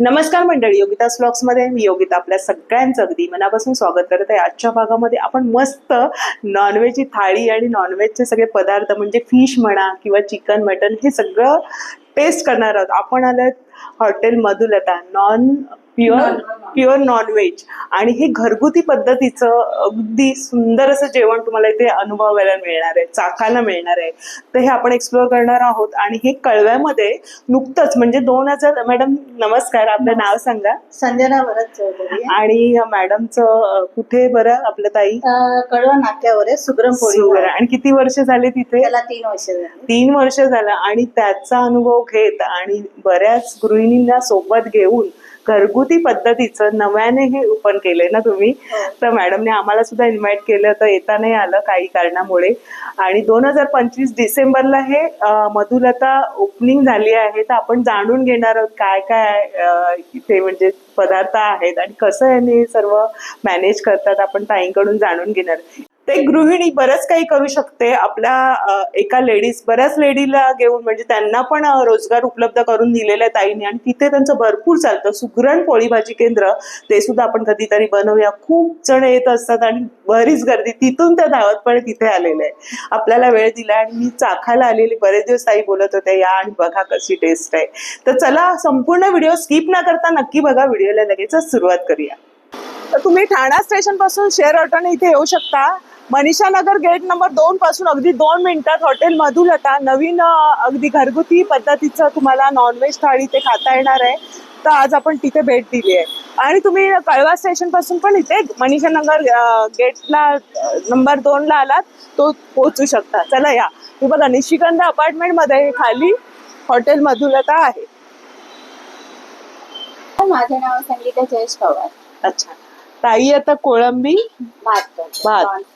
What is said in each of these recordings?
नमस्कार मंडळी, योगितास व्लॉग्स मध्ये मी योगिता आपल्या सगळ्यांचं अगदी मनापासून स्वागत करत आहे. आजच्या भागामध्ये आपण मस्त नॉनव्हेजची थाळी आणि नॉनव्हेजचे सगळे पदार्थ म्हणजे फिश म्हणा किंवा चिकन मटन हे सगळं टेस्ट करणार आहोत. आपण आलोत हॉटेल मधुलता प्युअर नॉनव्हेज आणि हे घरगुती पद्धतीचं अगदी सुंदर असं जेवण तुम्हाला इथे अनुभवायला मिळणार आहे, चाखायला मिळणार आहे. तर हे आपण एक्सप्लोअर करणार आहोत आणि हे कळव्यामध्ये नुकतंच म्हणजे 2000. मॅडम नमस्कार, आपलं नाव सांगा. संजना भरत चौधरी. आणि मॅडमचं कुठे बरं आपलं ताई? कळवा नाक्यावर आहे, सुग्रमपोळी. आणि किती वर्ष झाले तिथे? त्याला 3 वर्ष झाली. 3 वर्ष झालं आणि त्याचा अनुभव घेत आणि बऱ्याच गृहिणींना सोबत घेऊन घरगुती पद्धतीचं नव्याने हे ओपन केलंय ना तुम्ही. तर मॅडमने आम्हाला सुद्धा इन्व्हाइट केलं, तर येता नाही आलं काही कारणामुळे. आणि 2025 डिसेंबरला हे मधुलता ओपनिंग झाली आहे. तर आपण जाणून घेणार आहोत काय काय इथे म्हणजे पदार्थ आहेत आणि कसं यांनी सर्व मॅनेज करतात, आपण ताईंकडून जाणून घेणार. ते गृहिणी बरंच काही करू शकते आपल्या एका लेडीज बऱ्याच लेडीला घेऊन, म्हणजे त्यांना पण रोजगार उपलब्ध करून दिलेला आहे ताईंनी. आणि तिथे त्यांचं भरपूर चालतं. सुगरण पोळी भाजी केंद्र, ते सुद्धा आपण कधीतरी बनवूया. खूप जण येत असतात आणि बरीच गर्दी, तिथून त्या धावतपणे तिथे आलेले आहे. आपल्याला वेळ दिला आणि मी चाखायला आलेली. बरेच दिवस ताई बोलत होते या आणि बघा कशी टेस्ट आहे. तर चला संपूर्ण व्हिडिओ स्किप न करता नक्की बघा. व्हिडिओला लगेचच सुरुवात करूया. तर तुम्ही ठाणा स्टेशन पासून शेअर ऑटोने इथे येऊ शकता. मनीषा नगर गेट नंबर 2 पासून अगदी 2 मिनिटात हॉटेल मधुलता नवीन अगदी घरगुती पद्धतीचं तुम्हाला नॉनव्हेज थाळी ते खाता येणार आहे. तर आज आपण तिथे भेट दिली आहे. आणि तुम्ही कळवा स्टेशन पासून पण इथे मनीषा नगर गेटला नंबर 2 ला आलात तो पोहोचू शकता. चला या. हे बघा निशिगंध अपार्टमेंट मध्ये खाली हॉटेल मधुलता आहे. माझं नाव संगीता जयेश पवार. अच्छा, ताई आता कोळंबी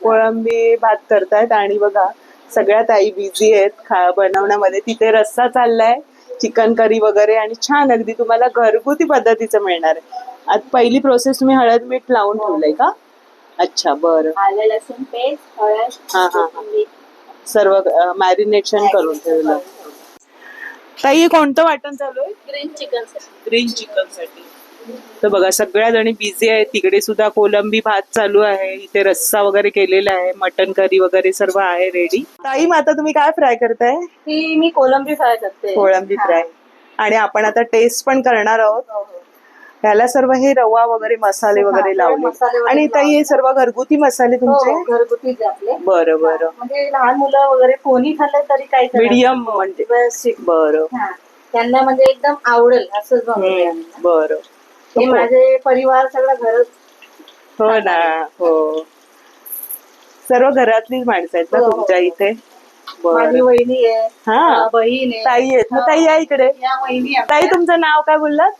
कोळंबी भात करतायत आणि बघा सगळ्या ताई बिझी आहेत बनवण्यामध्ये. तिथे रस्सा चाललाय, चिकन करी वगैरे आणि छान अगदी तुम्हाला घरगुती पद्धतीचं मिळणार आहे. आता पहिली प्रोसेस तुम्ही हळद मीठ लावून ठेवलंय का? अच्छा, बरं. आलं लसूण पेस्ट, हळद, सर्व मॅरिनेशन करून ठेवलं. ताई कोणतं वाटण चालू आहे? ग्रीन चिकन साठी. तर बघा सगळ्या जणी बिझी आहेत. तिकडे सुद्धा कोलंबी भात चालू आहे, इथे रस्सा वगैरे केलेला आहे, मटन करी वगैरे सर्व आहे रेडी. ताई आता तुम्ही काय फ्राय करताय? मी कोलंबी फ्राय करते. कोळंबी फ्राय. आणि आपण आता टेस्ट पण करणार आहोत. ह्याला सर्व हे रवा वगैरे मसाले वगैरे लावले. आणि ताई हे सर्व घरगुती मसाले तुमचे? घरगुतीच आपले. बरं बरं. म्हणजे लहान मुलं वगैरे कोणी खाल्लं तरी काही मीडियम म्हणजे बरं, त्यांना म्हणजे एकदम आवडेल असंच बनवूया. बरं. हे माझे परिवार सगळं घरच. हो ना, हो. सर्व घरातलीच माणसं आहेत ना तुमच्या इथे? माझी वहिनी आहे, बहीण आहे, ताई आहेत ना. ताई या इकडे. ताई तुमचं नाव काय बोललात?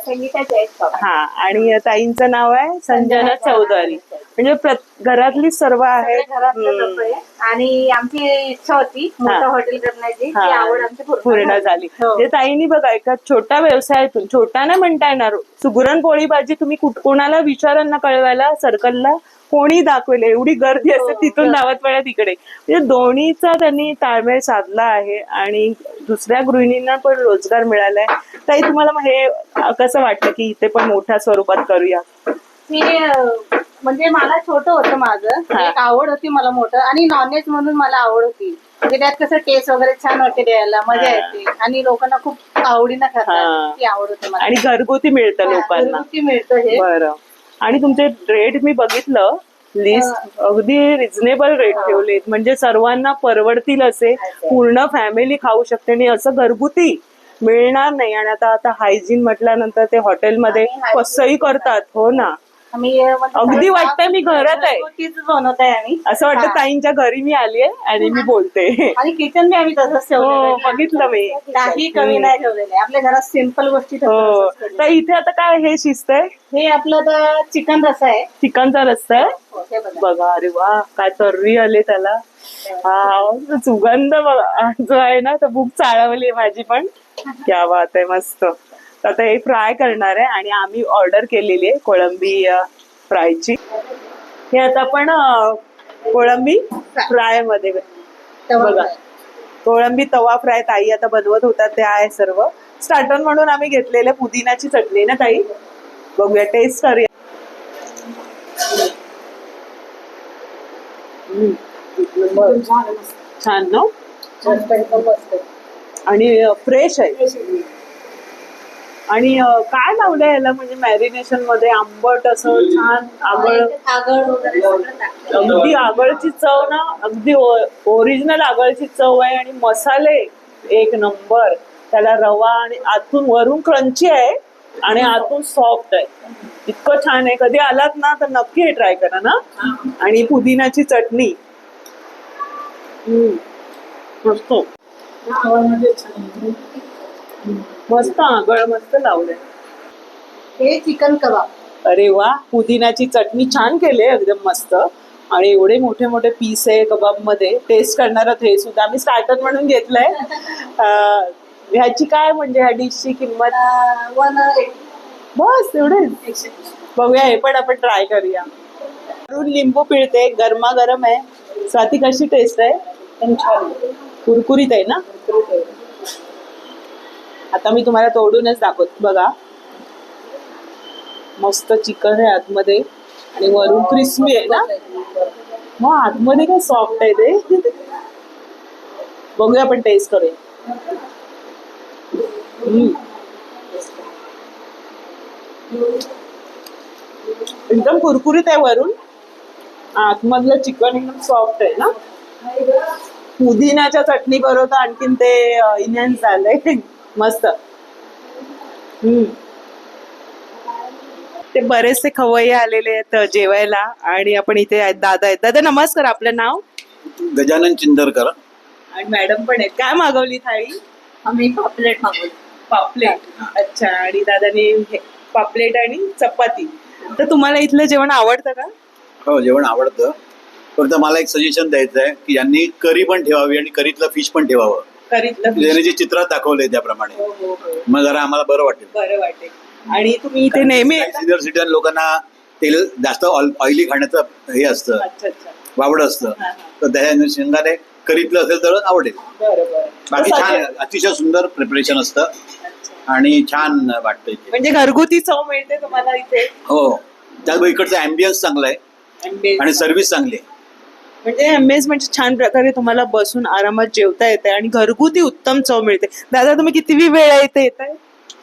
संगीता जयेश पवार. हा, आणि ताईंचं नाव आहे संजना चौधरी. म्हणजे घरातली सर्व आहेत. आणि आमची इच्छा होती मोठं हॉटेल करण्याची, ती आवड आमची पूर्ण झाली. ते ताईंनी बघा एका छोट्या व्यवसायातून, छोटा नाही म्हणता येणार, सुगरण पोळी भाजी तुम्ही कोणाला विचाराल ना कळवायला सर्कलला, कोणी दाखवेल एवढी गर्दी असते, तिथून धावत पडत इकडे. म्हणजे दोन्हीचा त्यांनी ताळमेळ साधला आहे आणि दुसऱ्या गृहिणींना पण रोजगार मिळालाय. ताई तुम्हाला हे कसं वाटतं की इथे पण मोठ्या स्वरूपात करूया? म्हणजे मला छोटं होतं माझं, एक आवड होती मला मोठं, आणि नॉनव्हेज म्हणून मला आवड होती. म्हणजे त्यात कसं टेस्ट वगैरे छान वाटते, द्यायला मजा येते आणि लोकांना खूप आवडीनं खातात, ती आवड होती मला. आणि घरगुती मिळतं लोकांना. घरगुती मिळतं हे. बरं. आणि तुमचे रेट मी बघितलं लिस्ट, अगदी रिझनेबल रेट ठेवलेत, म्हणजे सर्वांना परवडतील असे, पूर्ण फॅमिली खाऊ शकते. आणि असं घरगुती मिळणार नाही. आणि आता हायजीन म्हटल्यानंतर ते हॉटेलमध्ये कसंही करतात. हो ना, अगदी वाटतंय मी घरात आहे, बनवत आहे आम्ही. असं वाटतं ताईंच्या घरी मी आली आहे आणि मी बोलते. आणि किचन बी आम्ही तसंच ठेवलं, बघितलं मी, काही कमी नाही ठेवलेलं. आपल्या घरात सिंपल गोष्टी. हो. तर इथे आता काय हे शिस्त आहे? हे आपलं तर चिकन रस्सा आहे. चिकनचा रस्सा आहे बघा. अरे वा, काय तर्री आले त्याला. हा, सुगंध जो आहे ना, तर भूक चाळवली माझी पण. क्या बात आहे, मस्त. आता हे फ्राय करणार आहे आणि आम्ही ऑर्डर केलेली आहे कोळंबी फ्रायची. हे आता आपण कोळंबी फ्राय मध्ये बघा, कोळंबी तवा फ्राय ताई आता बनवत होतात ते आहे सर्व. स्टार्टर म्हणून आम्ही घेतलेले पुदिनाची चटणी ना ताई. बघूया, टेस्ट करूया. छान ना, आणि फ्रेश आहे. आणि काय लावलंय याला, म्हणजे मॅरिनेशन मध्ये आंबट असं छान आगळ, आगळ वगैरे सगळं टाकलं. अगदी आगळची चव ना, अगदी ओरिजिनल आगळची चव आहे. आणि मसाले एक नंबर. त्याला रवा आणि आतून वरून क्रंची आहे आणि आतून सॉफ्ट आहे. इतकं छान आहे. कधी आलात ना तर नक्की हे ट्राय करा ना. आणि पुदिनाची चटणी मस्त मस्त आगळ मस्त लावलंय. हे चिकन कबाब. अरे वा, पुदिनाची चटणी छान केली एकदम मस्त. आणि एवढे मोठे मोठे पीस आहे कबाब मध्ये. टेस्ट करणार आहोत हे सुद्धा. आम्ही स्टार्टर म्हणून घेतलंय. ह्याची काय म्हणजे ह्या डिशची किंमत? 180. बस एवढेच. बघूया, हे पण आपण ट्राय करूया. वरून लिंबू पिळते, गरमागरम आहे. स्वाती, कशी टेस्ट आहे? छान. कुरकुरीत आहे ना. आता मी तुम्हाला तोडूनच दाखवते. बघा, मस्त चिकन आहे आतमध्ये आणि वरून क्रिस्पी आहे ना. मग आतमध्ये काय सॉफ्ट आहे ते. बघूया, आपण टेस्ट करूया. एकदम कुरकुरीत आहे वरून. आतमधलं चिकन एकदम सॉफ्ट आहे ना. पुदिनाच्या चटणी बरोबर आणखीन ते इन्हॅन्स झालंय. मस्त. ते बरेचसे खवय्ये आलेले आहेत जेवायला. आणि आपण इथे आहेत, दादा आहेत. दादा नमस्कार, आपलं नाव? गजानन चिंदरकर. आणि मॅडम पण आहेत. काय मागवली थाळी? आम्ही पापलेट मागवली. पापलेट. अच्छा. आणि दादाने पापलेट आणि चपाती. तर तुम्हाला इथलं जेवण आवडतं का? हो, जेवण आवडतं. फक्त मला एक सजेशन द्यायचं आहे की यांनी करी पण ठेवावी आणि करीतलं फिश पण ठेवावं. करीतलं ज्याने जे चित्रात दाखवलंय त्याप्रमाणे. हो हो हो, मग जरा आम्हाला बरं वाटेल. बरं वाटेल. आणि तुम्ही इथे नेहमी येता? सिनियर सिटीजन लोकांना तेल जास्त ऑइली खाण्याचं हे असतं, अच्छा अच्छा. वावड असतं. हा, हा. तर त्या अनुषंगाने करीतलं असेल तर आवडेल. बरं बरं. बाकी कसं छान, आहे? अतिशय सुंदर प्रिपरेशन असतं अच्छा. आणि छान वाटतं इथे. म्हणजे घरगुती चव मिळते तुम्हाला इथे. हो, त्याचबरोबर इकडचं अँबियन्स चांगलं आहे आणि Amazing. सर्व्हिस चांगली आहे. म्हणजे एमएस म्हणजे छान प्रकारे तुम्हाला बसून आरामात जेवता येते आणि घरगुती उत्तम चव मिळते. दादा, तुम्ही किती वेळा इथे येत आहे?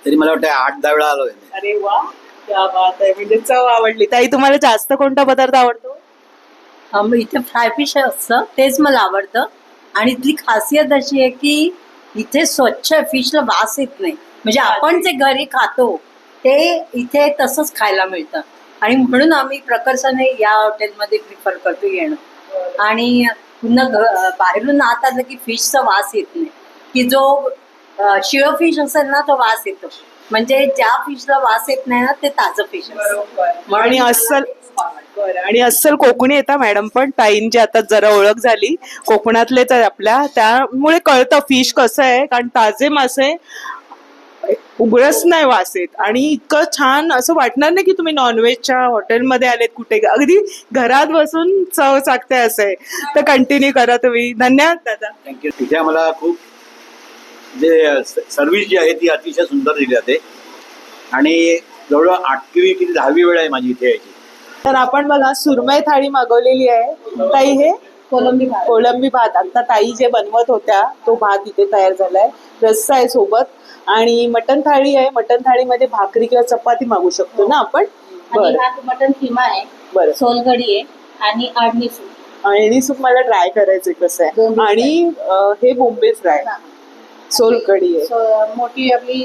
तरी मला वाटतं 8-10 वेळा आलोय. अरे वा, क्या बात आहे. म्हणजे चव आवडली. ताई, तुम्हाला जास्त कोणता पदार्थ आवडतो? इथे फ्राय फिश असतं, तेच मला आवडतं. आणि इथली खासियत अशी आहे की इथे स्वच्छ फिशला वास येत नाही. म्हणजे आपण जे घरी खातो ते इथे तसंच खायला मिळतं. आणि म्हणून आम्ही प्रकर्षाने या हॉटेलमध्ये प्रिफर करतो येणं. आणि पुन्हा बाहेरून आत आलं की फिशचा वास येत नाही. की जो शिळं फिश असेल ना, तो वास येतो. म्हणजे ज्या फिशला वास येत नाही ना, ते ताजं फिश असतं. आणि अस्सल. बरं. आणि अस्सल कोकणी येतात मॅडम पण. ताईंची आता जरा ओळख झाली, कोकणातलेच आहे आपल्या, त्यामुळे कळतं फिश कसं आहे. कारण ताजे मासे उघडच नाही वास येत. आणि इतकं छान असं वाटणार नाही की तुम्ही नॉनव्हेजच्या हॉटेलमध्ये आलेत कुठे. अगदी घरात बसून चव चाकते असं आहे. तर कंटिन्यू करा तुम्ही. धन्यवाद दादा. थँक्यू. तिथे आम्हाला खूप जे सर्व्हिस जी आहे ती अतिशय सुंदर दिली जाते. आणि जवळजवळ 8वी की 10वी वेळ आहे माझी इथे यायची. तर आपण बघा, सुरमई थाळी मागवलेली आहे. ताई, हे कोलंबी भात. कोळंबी भात. आता ताई जे बनवत होत्या तो भात इथे तयार झालाय. रस्सा आहे सोबत. आणि मटण थाळी आहे. मटण थाळीमध्ये भाकरी किंवा चपाती मागू शकतो ना आपण. आणि बरं हा मटन किमा आहे, बरं. सोलकढी आहे आणि आडणी सूप. आणि सूप मला ट्राय करायचंय कसं आहे. बोंबील आणि हे बोंबे फ्राय, सोलकढी आहे. मोठी आपली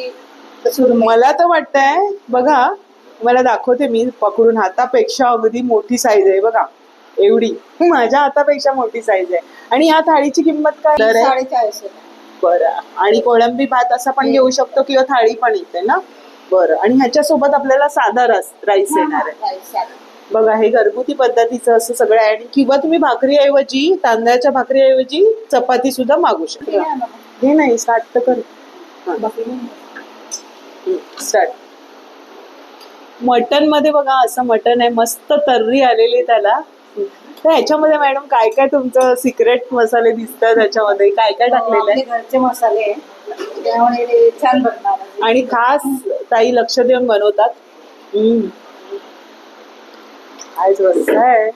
सुरमई. मला तर वाटतंय, बघा मला दाखवते मी पकडून, हातापेक्षा अगदी मोठी साईज आहे बघा. एवढी माझ्या हातापेक्षा मोठी साईज आहे. आणि या थाळीची किंमत काय दर आहे? 450. बरं. आणि कोळंबी भात असा पण घेऊ शकतो किंवा थाळी पण येते ना. बरं. आणि ह्याच्यासोबत आपल्याला साधा राईस येणार आहे. बघा, हे घरगुती पद्धतीचं असं सगळं आहे. आणि किंवा तुम्ही भाकरीऐवजी, तांदळाच्या भाकरीऐवजी चपाती सुद्धा मागू शकता. हे नाही, स्टार्ट तर कर. स्टार्ट. मटन मध्ये बघा, असं मटन आहे, मस्त तर्री आलेली त्याला. तर ह्याच्यामध्ये मॅडम काय काय तुमचं सिक्रेट मसाले दिसतात, ह्याच्यामध्ये काय काय टाकलेलं आपले आहे? घरचे मसाले आहे. त्यामुळे ते छान बनणार. आणि खास ताई लक्ष देऊन बनवतात. आज मस्त आहे,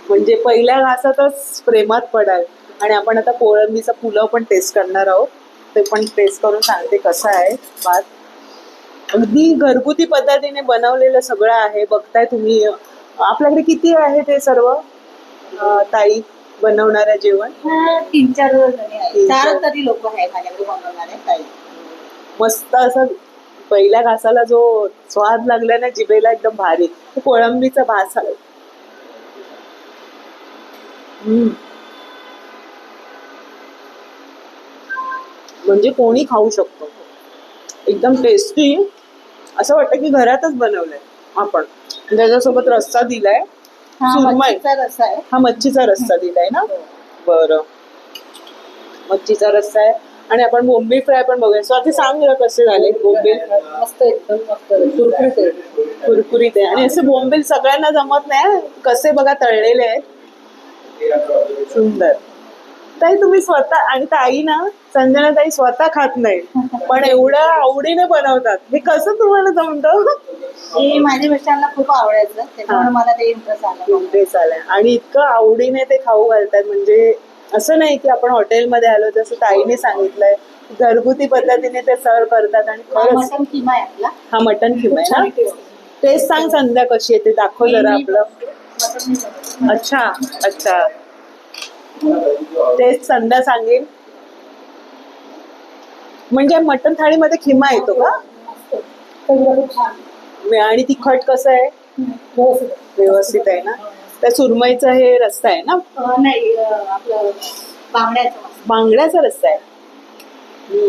म्हणजे पहिल्या घासातच प्रेमात पडाल. आणि आपण आता कोळंबीचा पुलाव पण टेस्ट करणार आहोत, ते पण टेस्ट करून सांगते कसं आहे भात. अगदी घरगुती पद्धतीने बनवलेलं सगळं आहे. बघताय तुम्ही आपल्याकडे किती आहे ते सर्व ताई बनवणाऱ्या जेवण? 3-4 जणी आहेत. तीन चार. 4 तरी लोक आहेत माझ्याकडे बनवणारे ताई. मस्त असं पहिल्या घासाला जो स्वाद लागला ना जिभेला एकदम भारी. तो कोळंबीचा भास आहे. म्हणजे कोणी खाऊ शकतो, एकदम टेस्टी. असं वाटतं की घरातच बनवलंय आपण. त्याच्यासोबत रस्सा दिलाय, हा सुरमई. मच्छीचा रस्सा आहे. हा मच्छीचा रस्सा दिलाय ना. बरं, मच्छीचा रस्सा आहे. आणि आपण बोंबील फ्राय पण बघूया. स्वाती सांग जरा कसे झाले बोंबील. मस्त एकदम मस्त कुरकुरीत आहे. कुरकुरीत आहे. आणि असे बोंबील सगळ्यांना जमत नाही, कसे बघा तळलेले आहेत, सुंदर. ताई तुम्ही स्वतः, आणि ताई ना संजना ताई स्वतः खात नाही पण एवढ्या आवडीने बनवतात. हे कसं तुम्हाला जमतं? हे माझ्या मिस्टरांना खूप आवडायचं, त्याच्यामुळे मला ते इंटरेस्ट आला. इंटरेस्ट आलाय. आणि इतकं आवडीने ते खाऊ घालतात, म्हणजे असं नाही की आपण हॉटेलमध्ये आलो. जसं ताईने सांगितलंय घरगुती पद्धतीने ते सर्व करतात. आणि खरंच मटन किमा आहे आपला. हा मटन किमा आहे ना. टेस्ट सांग संध्या कशी आहे ते दाखव जरा आपलं. अच्छा अच्छा, टेस्ट संध्या सांगेल. म्हणजे मटन थाळीमध्ये खिमा येतो का? आणि तिखट कसं आहे? व्यवस्थित आहे ना. त्या सुरमईचं हे रस्सा आहे ना? नाही आपलं बांगड्याचं मसाला. बांगड्याचा रस्सा आहे.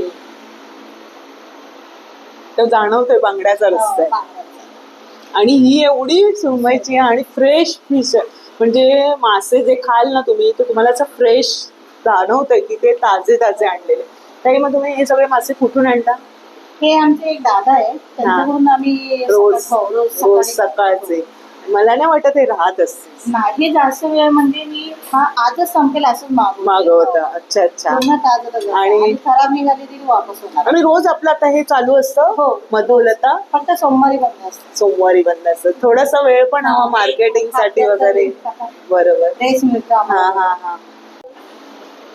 तो जाणवतोय बांगड्याचा रस्सा आहे. बांगड्याचं. आणि ही एवढी सुरमईची आणि फ्रेश फिश आहे. म्हणजे मासे जे खाल ना तुम्ही, तर तुम्हाला असं फ्रेश जाणवतंय की ते ताजे ताजे आणलेले. तरी मग तुम्ही हे सगळे मासे कुठून आणता? हे आमचे एक दादा आहे, त्यांच्याकडून आम्ही रोज सकाळी- सकाळचे. मला नाही वाटत हे राहत असते नाही जास्त वेळ, म्हणजे मी आजच संपेल असंच मागवता. अच्छा अच्छा. पूर्ण ताजं आणि- आणि खराब निघाली तरी वापस होणार. आणि रोज आपलं आता हे चालू असतं हो. मधुलता? फक्त सोमवारी बंद असतं. सोमवारी बंद असतं. थोडासा वेळ पण हवा मार्केटिंग साठी वगैरे. बरोबर. ड्रेस मिळतो हा आम्हाला. हा हा.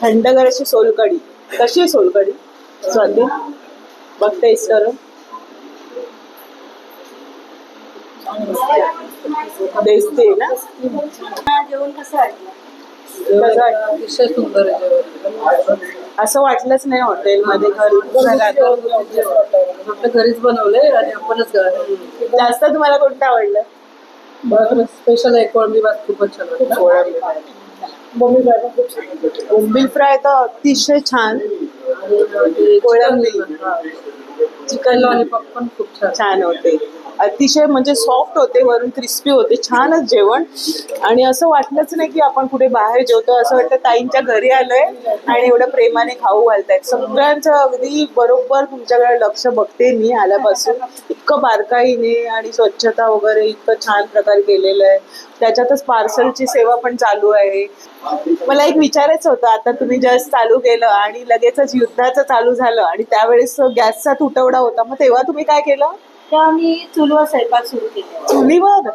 थंडगार अशी सोलकढी. कशी आहे सोलकढी स्वाती? बघ टेस्ट करून. टेस्टी आहे ना? जेवण कसं वाटलं? कसं वाटतं? अतिशय सुंदर आहे. असं वाटलंच नाही हॉटेलमध्ये. घरात आपल्या घरीच बनवलंय आणि आपणच जास्त तुम्हाला कोणतं आवडलं? स्पेशल आहे कोळंबी भात, खूपच छान वाटलं. बोंबील फ्राय तर अतिशय छान. कोळंबी चिकन लॉलीपॉप पण खूप छान. छान होते. अतिशय म्हणजे सॉफ्ट होते, वरून क्रिस्पी होते. छानच जेवण. आणि असं वाटलंच नाही की आपण कुठे बाहेर जेवतो. असं वाटतं ताईंच्या घरी आलोय आणि एवढं प्रेमाने खाऊ घालतायत. सगळ्यांचं अगदी बरोबर तुमच्याकडे लक्ष बघते मी आल्यापासून. इतकं बारकाईने आणि स्वच्छता वगैरे इतकं छान प्रकारे केलेलं आहे. त्याच्यातच पार्सलची सेवा पण चालू आहे. मला एक विचारायचं होतं, आता तुम्ही जस्ट चालू केलं आणि लगेचच युद्धाचं चालू झालं आणि त्यावेळेस गॅसचा तुटवडा होता, मग तेव्हा तुम्ही काय केलं? तेव्हा मी चुलीवर स्वयंपाक सुरू केला. चुलीवर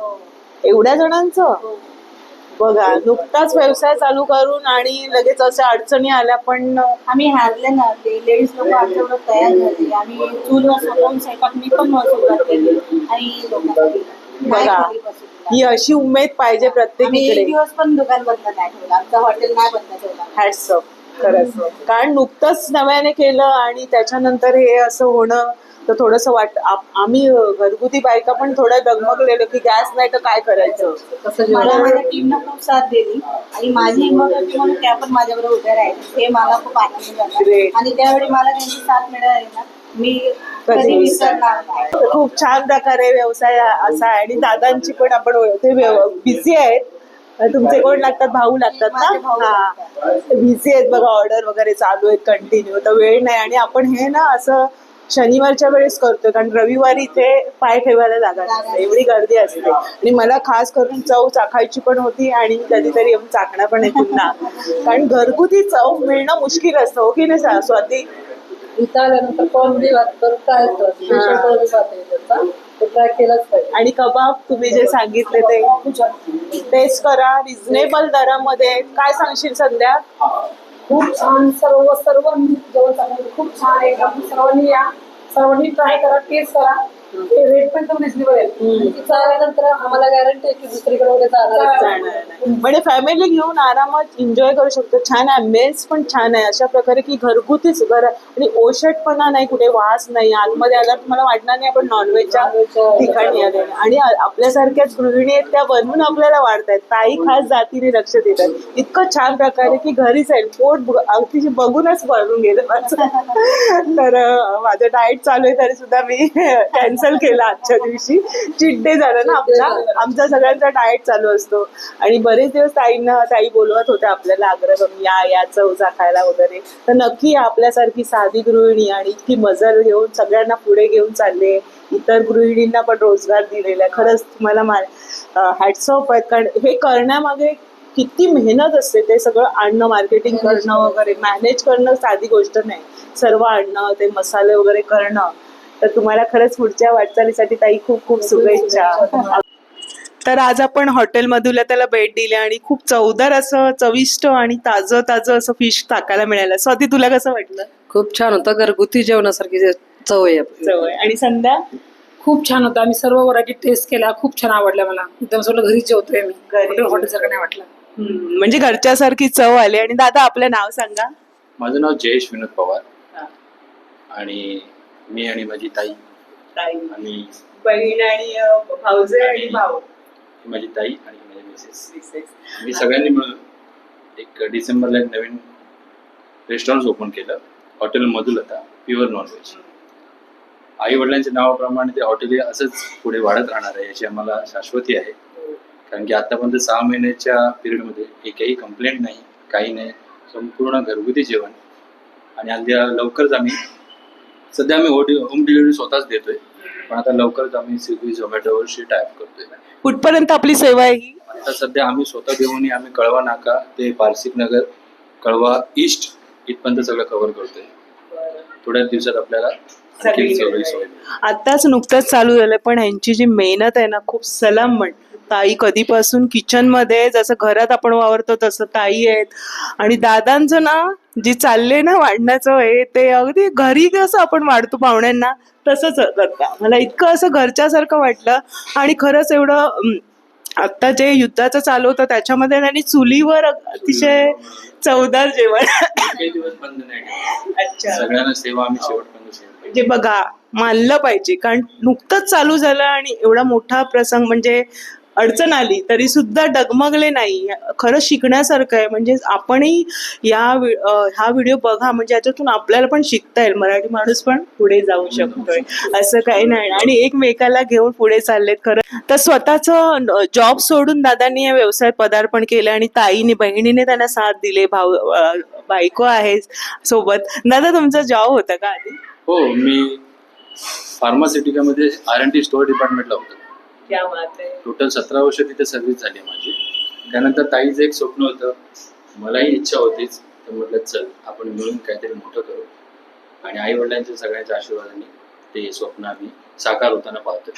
एवढ्या जणांचं? बघा, नुकताच व्यवसाय चालू करून आणि लगेच अशा अडचणी आल्या. पण आम्ही हारले ना, ते लेडीज लोक आमच्याकडे तयार झाले. आम्ही चूलवर स्वतःहून स्वयंपाक मी पण सुरुवात केली आणि लोकांना दिला. बघा, नाही खाली ही अशी उमेद पाहिजे आम्ही प्रत्येकीकडे. एक दिवस पण दुकान बंद नाही ठेवलं. आमचं हॉटेल नाही बंद ठेवलं. Hats off. खरंच. कारण नुकतंच नव्याने केलं आणि त्याच्यानंतर हे असं होणं, तर थोडंसं आम्ही घरगुती बायका पण थोडं डगमगलेलो की गॅस नाही तर काय करायचं. मला माझ्या टीमनं खूप साथ दिली आणि माझी हिंमत होती म्हणून त्या पण माझ्याबरोबर उभ्या राहिल्या. हे मला खूप आनंद झाला. Great. आणि त्यावेळी मला त्यांची साथ मिळाली ना, मी कधी विसरणार नाही. खूप छान प्रकारे व्यवसाय असा आहे. आणि दादांची पण आपण ते बिझी आहेत. तुमचे कोण लागतात? भाऊ लागतात माझे भाऊ ना? हा, लागतात. बिझी आहेत बघा, ऑर्डर वगैरे चालू आहेत कंटिन्यू, तर वेळ नाही. आणि आपण हे ना असं शनिवारच्या वेळेस करतोय, कारण रविवारी इथे पाय ठेवायला जागा नसते, एवढी गर्दी असते. आणि मला खास करून चव चाखायची पण होती आणि कधीतरी येऊन चाखणं पण आहे पुन्हा, कारण घरगुती चव मिळणं मुश्किल असतं, हो की नाही स्वाती? इथं आल्यानंतर कोळंबी भात करता येतो, स्पेशल कोळंबी भात आहे त्याचा, तो ट्राय केलाच पाहिजे. आणि कबाब तुम्ही जे सांगितले ते टेस्ट करा, रिझनेबल दरामध्ये. काय सांगशील संध्या? खूप छान, सर्वांनी जेवण चांगलं, खूप छान आहे. आपण सर्वांनी या, सर्वांनी ट्राय करा, टेस्ट करा. रेट पण एकदम रिजनेबल आहे. तिथं आल्यानंतर आम्हाला गॅरंटी आहे की दुसरीकडे वगैरे जाणार म्हणजे फॅमिली घेऊन आरामात एन्जॉय करू शकतो. छान ॲम्बियन्स पण छान आहे, अशा प्रकारे की घरगुतीच घर, आणि ओशटपणा नाही, कुठे वास नाही. आतमध्ये आल्यावर तुम्हाला वाटणार नाही आपण नॉनव्हेजच्या ठिकाणी आले. आणि आपल्यासारख्याच गृहिणी आहेत, त्या बनवून आपल्याला वाढतायत. ताई खास जातीने लक्ष देतात, इतकं छान प्रकारे की घरीच आहे. पोट अगदी बघूनच भरून गेलं माझं. तर माझं डाएट चालू आहे, तरी सुद्धा मी कॅन्सल केलं आजच्या दिवशी. चीट डे झाला ना आमचा सगळ्यांचा डाएट चालू असतो. आणि बरेच दिवस ताई बोलवत होत्या आपल्याला, आग्रह करून या चव चाखायला वगैरे. तर नक्की आपल्यासारखी साधी गृहिणी आणि इतकी मजल घेऊन सगळ्यांना पुढे घेऊन चालले, इतर गृहिणींना पण रोजगार दिलेला आहे. खरंच तुम्हाला हॅट्स ऑफ आहेत, कारण हे करण्यामागे किती मेहनत असते. ते सगळं आणणं, मार्केटिंग करणं वगैरे, मॅनेज करणं साधी गोष्ट नाही. सर्व आणणं, ते मसाले वगैरे करणं. तर तुम्हाला खरंच पुढच्या वाटचालीसाठी ताई खूप खूप शुभेच्छा. तर आज आपण हॉटेल मधुल्याला भेट दिली आणि खूप चवदार असं, चविष्ट आणि ताजं असं फिश टाकायला मिळालं. स्वाती, तुला कसं वाटलं? खूप छान होतं, घरगुती जेवणासारखी चव आहे आपली. चव आहे. आणि संध्या? खूप छान होतं. आम्ही सर्व व्हरायटी टेस्ट केल्या, खूप छान आवडल्या मला. एकदम सगळं घरीच जेवतोय मी, हॉटेल सारखं नाही वाटलं. म्हणजे घरच्यासारखी चव आली. आणि दादा, आपलं नाव सांगा. माझं नाव जयेश विनोद पवार आणि मी आणि माझी ताई आणि बहीण आणि भाऊजे आणि भाऊ, माझी ताई आणि माझी मिसेस, आम्ही सगळ्यांनी मिळून एक डिसेंबरला एक नवीन रेस्टॉरंट ओपन केलं, हॉटेल मधुलता, प्युअर नॉनव्हेज. आई वडिलांच्या नावाप्रमाणे ते हॉटेल असंच पुढे वाढत राहणार आहे याची आम्हाला शाश्वती आहे. कारण की आतापर्यंत 6 महिन्याच्या पिरियडमध्ये एकही कंप्लेंट नाही, काही नाही, संपूर्ण घरगुती जेवण. आणि अगदी लवकरच सध्या आम्ही होम डिलिव्हरी स्वतःच देतोय, पण आता लवकरच आम्ही स्विगी झोमॅटोवरशी टायअप करतोय. कुठपर्यंत आपली सेवा आहे ही? आता सध्या आम्ही स्वतः देऊन आम्ही कळवा नाका ते पारसिक नगर, कळवा ईस्ट इथपर्यंत सगळं कव्हर करतोय. थोड्याच दिवसात आपल्याला आताच नुकतंच चालू झालं, पण ह्यांची जी मेहनत आहे ना, खूप सलाम म्हण. ताई कधीपासून किचन मध्ये, जसं घरात आपण वावरतो तसं ताई आहेत. आणि दादांचं ना जी चालले ना वाढण्याचं हे, ते अगदी घरी कसं आपण वाढतो पाहुण्यांना तसंच करता. मला इतकं असं घरच्यासारखं वाटलं. आणि खरंच एवढं आता जे युद्धाचं चालू होतं त्याच्यामध्ये त्यांनी चुलीवर अतिशय चवदार जेवण. दिवस बंद नाही, सगळ्यांना सेवा आम्ही शेवटपर्यंत. जे बघा, मानलं पाहिजे, कारण नुकतंच चालू झालं आणि एवढा मोठा प्रसंग, म्हणजे अडचण आली तरी सुद्धा डगमगले नाही. खरं शिकण्यासारखं आहे. म्हणजे आपणही हा व्हिडिओ बघा, म्हणजे याच्यातून आपल्याला पण शिकता येईल. मराठी माणूस पण पुढे जाऊ शकतोय, असं काही नाही. आणि एकमेकाला घेऊन पुढे चाललेत. खरं तर स्वतःचं जॉब सोडून दादांनी या व्यवसायात पदार्पण केलं आणि ताईने, बहिणीने त्यांना साथ दिले. बायको आहे सोबत. दादा, तुमचा जॉब होता का आधी? हो, मी फार्मास्युटिकामध्ये R&D स्टोअर डिपार्टमेंटला होतो. टोटल 17 वर्ष तिथे सर्व्हिस झाली माझी. त्यानंतर ताईचं एक स्वप्न होतं, मलाही इच्छा होतीच, तर म्हटलं चल आपण मिळून काहीतरी मोठं करू. आणि आई वडिलांच्या सगळ्यांच्या आशीर्वादाने ते स्वप्न आम्ही साकार होताना पाहतो.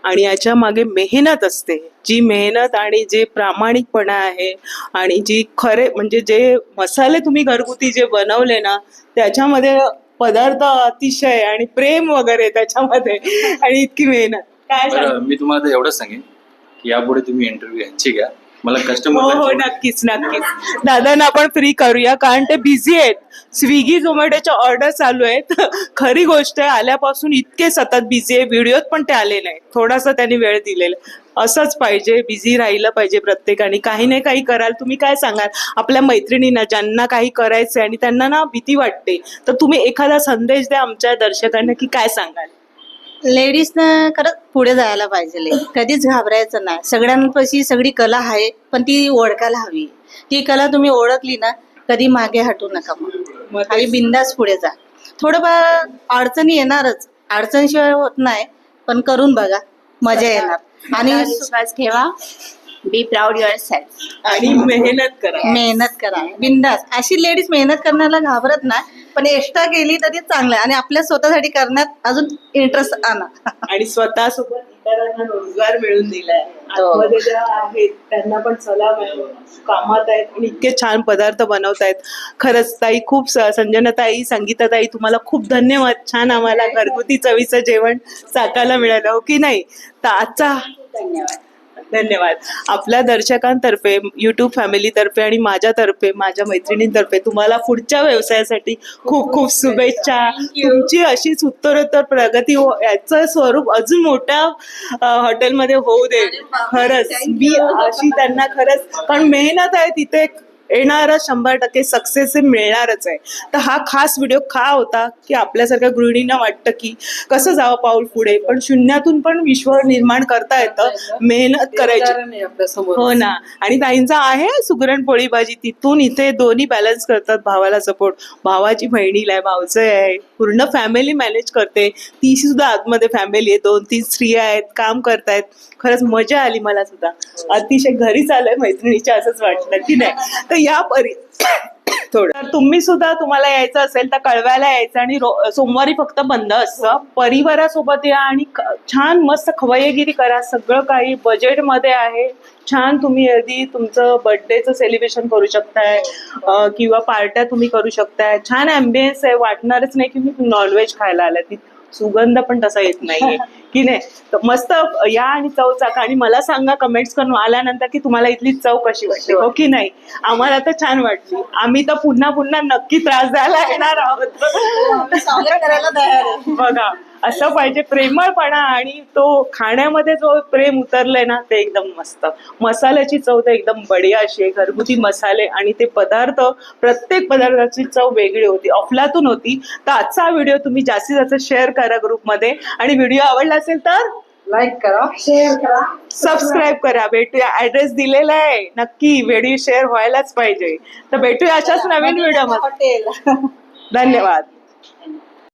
आणि याच्या मागे मेहनत असते, जी मेहनत आणि जे प्रामाणिकपणा आहे, आणि जी खरे म्हणजे जे मसाले तुम्ही घरगुती जे बनवले ना, त्याच्यामध्ये पदार्थ अतिशय आणि प्रेम वगैरे त्याच्यामध्ये, आणि इतकी मेहनत. काय मी तुम्हाला एवढंच सांगेन की यापुढे तुम्ही इंटरव्ह्यू यांची घ्या. मला कस्टमर हो, नक्कीच. दादांना आपण फ्री करूया, कारण ते बिझी आहेत. स्विगी झोमॅटोच्या ऑर्डर चालू आहेत. खरी गोष्ट आहे, आल्यापासून इतके सतत बिझी आहे. व्हिडिओत पण ते आले नाही, थोडासा त्यांनी वेळ दिलेला. असंच पाहिजे, बिझी राहिलं पाहिजे प्रत्येकाने. काही नाही काही कराल. तुम्ही काय सांगाल आपल्या मैत्रिणींना ज्यांना काही करायचंय आणि त्यांना ना भीती वाटते, तर तुम्ही एखादा संदेश द्या आमच्या दर्शकांना, की काय सांगाल? लेडीजनं खरंच पुढे जायला पाहिजे, कधीच घाबरायचं नाही. सगळ्यांपाशी सगळी कला आहे, पण ती ओळखायला हवी. ती कला तुम्ही ओळखली ना, कधी मागे हटू नका. मग आणि बिंदास पुढे जा. थोडंफार अडचणी येणारच, अडचणीशिवाय होत नाही, पण करून बघा, मजा येणार. आणि विश्वास ठेवा, बी प्राऊड युअर सेल्फ. आणि मेहनत करा. बिंदास. अशी लेडीज मेहनत करण्याला घाबरत नाही, पण एक्स्ट्रा केली तरी चांगलं आहे. आणि आपल्या स्वतःसाठी करण्यात अजून इंटरेस्ट आणा. आणि स्वतःसोबत इतरांना रोजगार मिळून दिलाय. हो. आतमध्ये ज्या आहेत त्यांना पण सलाम आहे, कामात आहेत आणि इतके छान पदार्थ बनवतायत. खरंच ताई, खूप संजनाताई, संगीताताई, तुम्हाला खूप धन्यवाद. छान आम्हाला घरगुती चवीचं जेवण चाकायला मिळालं, हो की नाही? तर आजचा धन्यवाद. आपल्या दर्शकांतर्फे, युट्यूब फॅमिलीतर्फे आणि माझ्यातर्फे, माझ्या मैत्रिणींतर्फे तुम्हाला पुढच्या व्यवसायासाठी खूप खूप शुभेच्छा. तुमची अशीच उत्तरोत्तर प्रगती हो, याचं स्वरूप अजून मोठ्या हॉटेलमध्ये होऊ दे. खरंच मी अशी त्यांना, खरंच कारण मेहनत आहे तिथे, येणारा 100% सक्सेस मिळणारच आहे. तर हा खास व्हिडिओ का होता की आपल्यासारख्या गृहिणींना वाटतं की कसं जावं पाऊल पुढे, पण शून्यातून पण विश्व निर्माण करता येतं, मेहनत करायची. आपल्या समोर हो ना. आणि ताईंचा आहे सुगरण पोळी भाजी, तिथून इथे दोन्ही बॅलन्स करतात. भावाला सपोर्ट, भावाची बहिणीला आहे, भावचं आहे, पूर्ण फॅमिली मॅनेज करते. ती सुद्धा आतमध्ये फॅमिली आहे, 2-3 स्त्रिया आहेत, काम करतायत. खरंच मजा आली मला सुद्धा. अतिशय घरीच आलंय मैत्रिणीच्या, असंच वाटलं की नाही. तर या थोडं तर तुम्ही सुद्धा, तुम्हाला यायचं असेल तर कळवायला यायचं. आणि सोमवारी फक्त बंद असतं. परिवारासोबत या आणि छान मस्त खवय्येगिरी करा. सगळं काही बजेटमध्ये आहे. छान तुम्ही अगदी तुमचं बर्थडेचं सेलिब्रेशन करू शकताय किंवा पार्ट्या तुम्ही करू शकताय. छान ॲम्बियन्स आहे, वाटणारच नाही की मी नॉनव्हेज खायला आलं. ती सुगंध पण तसा येत नाहीये की नाही. तर मस्त या आणि चव चाका. आणि मला सांगा कमेंट्स करून आल्यानंतर की तुम्हाला इथली चव कशी वाटली, हो की नाही. आम्हाला तर छान वाटली. आम्ही तर पुन्हा पुन्हा नक्की त्रास द्यायला येणार आहोत. स्वागत करायला तयार आहे. बघा, असं पाहिजे प्रेमळपणा. आणि तो खाण्यामध्ये जो प्रेम उतरलंय ना, ते एकदम मस्त. मसाल्याची चव तर एकदम बढिया अशी आहे. घरगुती मसाले आणि ते पदार्थ, प्रत्येक पदार्थाची चव वेगळी होती, अफलातून होती. तर आजचा व्हिडिओ तुम्ही जास्तीत जास्त शेअर करा ग्रुपमध्ये. आणि व्हिडिओ आवडला असेल तर लाईक करा, शेअर करा. सबस्क्राईब करा. भेटूया, ऍड्रेस दिलेला आहे, नक्की व्हिडिओ शेअर व्हायलाच पाहिजे. तर भेटूया अशाच नवीन व्हिडिओमध्ये. हॉटेल. धन्यवाद.